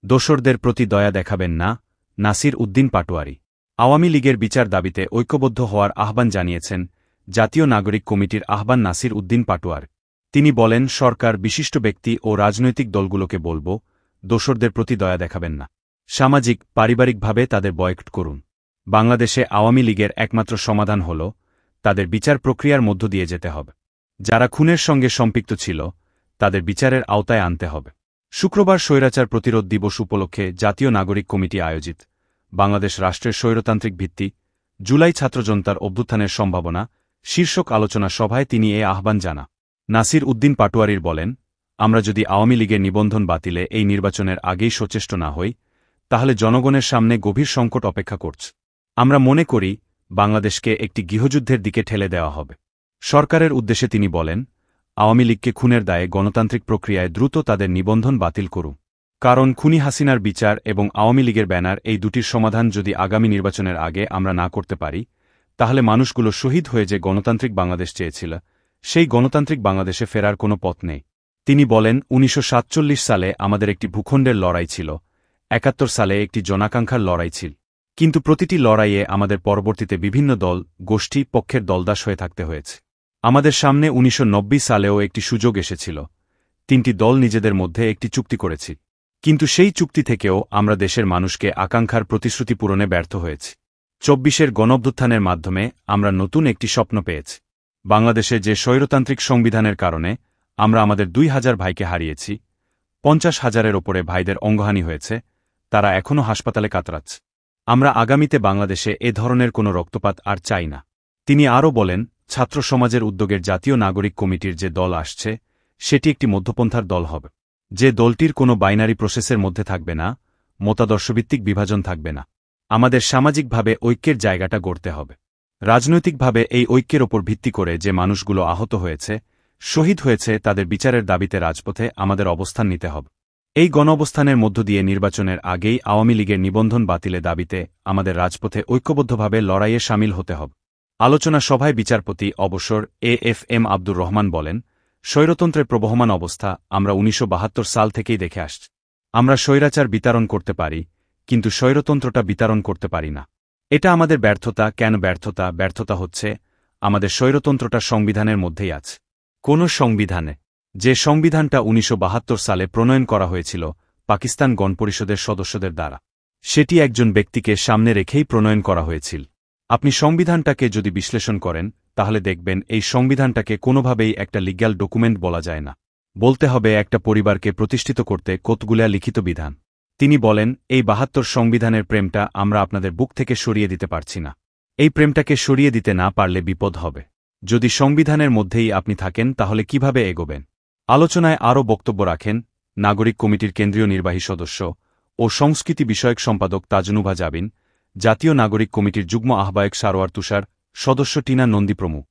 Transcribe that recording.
দোসরদের প্রতি দয়া দেখাবেন না, নাসির উদ্দিন পাটোয়ারি। আওয়ামী লীগের বিচার দাবিতে ঐক্যবদ্ধ হওয়ার আহ্বান জানিয়েছেন জাতীয় নাগরিক কমিটির আহ্বান নাসির উদ্দিন পাটোয়ার। তিনি বলেন, সরকার, বিশিষ্ট ব্যক্তি ও রাজনৈতিক দলগুলোকে বলব, দোসরদের প্রতি দয়া দেখাবেন না। সামাজিক, পারিবারিকভাবে তাদের বয়কট করুন। বাংলাদেশে আওয়ামী লীগের একমাত্র সমাধান হল তাদের বিচার প্রক্রিয়ার মধ্য দিয়ে যেতে হবে। যারা খুনের সঙ্গে সম্পৃক্ত ছিল তাদের বিচারের আওতায় আনতে হবে। শুক্রবার স্বৈরাচার প্রতিরোধ দিবস উপলক্ষে জাতীয় নাগরিক কমিটি আয়োজিত বাংলাদেশ রাষ্ট্রের স্বৈরতান্ত্রিক ভিত্তি, জুলাই ছাত্রজনতার অভ্যুত্থানের সম্ভাবনা শীর্ষক আলোচনা সভায় তিনি এ আহ্বান জানান। নাসির উদ্দিন পাটোয়ারির বলেন, আমরা যদি আওয়ামী লীগের নিবন্ধন বাতিলে এই নির্বাচনের আগেই সচেষ্ট না হই, তাহলে জনগণের সামনে গভীর সংকট অপেক্ষা করছে। আমরা মনে করি বাংলাদেশকে একটি গৃহযুদ্ধের দিকে ঠেলে দেওয়া হবে। সরকারের উদ্দেশ্যে তিনি বলেন, আওয়ামী লীগকে খুনের দায়ে গণতান্ত্রিক প্রক্রিয়ায় দ্রুত তাদের নিবন্ধন বাতিল করুন। কারণ খুনি হাসিনার বিচার এবং আওয়ামী লীগের ব্যানার, এই দুটির সমাধান যদি আগামী নির্বাচনের আগে আমরা না করতে পারি, তাহলে মানুষগুলো শহীদ হয়ে যে গণতান্ত্রিক বাংলাদেশ চেয়েছিল, সেই গণতান্ত্রিক বাংলাদেশে ফেরার কোনো পথ নেই। তিনি বলেন, ১৯৪৭ সালে আমাদের একটি ভূখণ্ডের লড়াই ছিল, ৭১ সালে একটি জনাকাঙ্ক্ষার লড়াই ছিল। কিন্তু প্রতিটি লড়াইয়ে আমাদের পরবর্তীতে বিভিন্ন দল, গোষ্ঠী, পক্ষের দলদাস হয়ে থাকতে হয়েছে। আমাদের সামনে ১৯৯০ সালেও একটি সুযোগ এসেছিল, তিনটি দল নিজেদের মধ্যে একটি চুক্তি করেছি। কিন্তু সেই চুক্তি থেকেও আমরা দেশের মানুষকে আকাঙ্ক্ষার প্রতিশ্রুতি পূরণে ব্যর্থ হয়েছি। ২৪-এর গণঅভ্যুত্থানের মাধ্যমে আমরা নতুন একটি স্বপ্ন পেয়েছি। বাংলাদেশে যে স্বৈরতান্ত্রিক সংবিধানের কারণে আমরা আমাদের ২,০০০ ভাইকে হারিয়েছি, ৫০,০০০-এর ওপরে ভাইদের অঙ্গহানি হয়েছে, তারা এখনও হাসপাতালে কাতরাচ্ছে। আমরা আগামীতে বাংলাদেশে এ ধরনের কোনো রক্তপাত আর চাই না। তিনি আরও বলেন, ছাত্র সমাজের উদ্যোগের জাতীয় নাগরিক কমিটির যে দল আসছে, সেটি একটি মধ্যপন্থার দল হবে। যে দলটির কোনো বাইনারি প্রসেসের মধ্যে থাকবে না, মতাদর্শভিত্তিক বিভাজন থাকবে না। আমাদের সামাজিকভাবে ঐক্যের জায়গাটা গড়তে হবে। রাজনৈতিকভাবে এই ঐক্যের ওপর ভিত্তি করে যে মানুষগুলো আহত হয়েছে, শহীদ হয়েছে, তাদের বিচারের দাবিতে রাজপথে আমাদের অবস্থান নিতে হবে। এই গণঅবস্থানের মধ্য দিয়ে নির্বাচনের আগেই আওয়ামী লীগের নিবন্ধন বাতিলে দাবিতে আমাদের রাজপথে ঐক্যবদ্ধভাবে লড়াইয়ে শামিল হতে হবে। আলোচনা সভায় বিচারপতি অবসর এএফএম আব্দুর রহমান বলেন, স্বৈরতন্ত্রের প্রবহমান অবস্থা আমরা ১৯৭২ সাল থেকেই দেখে আসছি। আমরা স্বৈরাচার বিতাড়ন করতে পারি, কিন্তু স্বৈরতন্ত্রটা বিতাড়ন করতে পারি না। এটা আমাদের ব্যর্থতা। কেন ব্যর্থতা? ব্যর্থতা হচ্ছে আমাদের স্বৈরতন্ত্রটা সংবিধানের মধ্যেই আছে। কোন সংবিধানে? যে সংবিধানটা ১৯৭২ সালে প্রণয়ন করা হয়েছিল পাকিস্তান গণপরিষদের সদস্যদের দ্বারা, সেটি একজন ব্যক্তিকে সামনে রেখেই প্রণয়ন করা হয়েছিল। আপনি সংবিধানটাকে যদি বিশ্লেষণ করেন, তাহলে দেখবেন এই সংবিধানটাকে কোনোভাবেই একটা লিগ্যাল ডকুমেন্ট বলা যায় না। বলতে হবে একটা পরিবারকে প্রতিষ্ঠিত করতে কতগুলা লিখিত বিধান। তিনি বলেন, এই ৭২ সংবিধানের প্রেমটা আমরা আপনাদের বুক থেকে সরিয়ে দিতে পারছি না। এই প্রেমটাকে সরিয়ে দিতে না পারলে বিপদ হবে। যদি সংবিধানের মধ্যেই আপনি থাকেন, তাহলে কিভাবে এগোবেন? আলোচনায় আরও বক্তব্য রাখেন নাগরিক কমিটির কেন্দ্রীয় নির্বাহী সদস্য ও সংস্কৃতি বিষয়ক সম্পাদক তাজনুভা জাবিন, জাতীয় নাগরিক কমিটির যুগ্ম আহ্বায়ক সারোয়ার তুষার, সদস্য টিনা নন্দী প্রমুখ।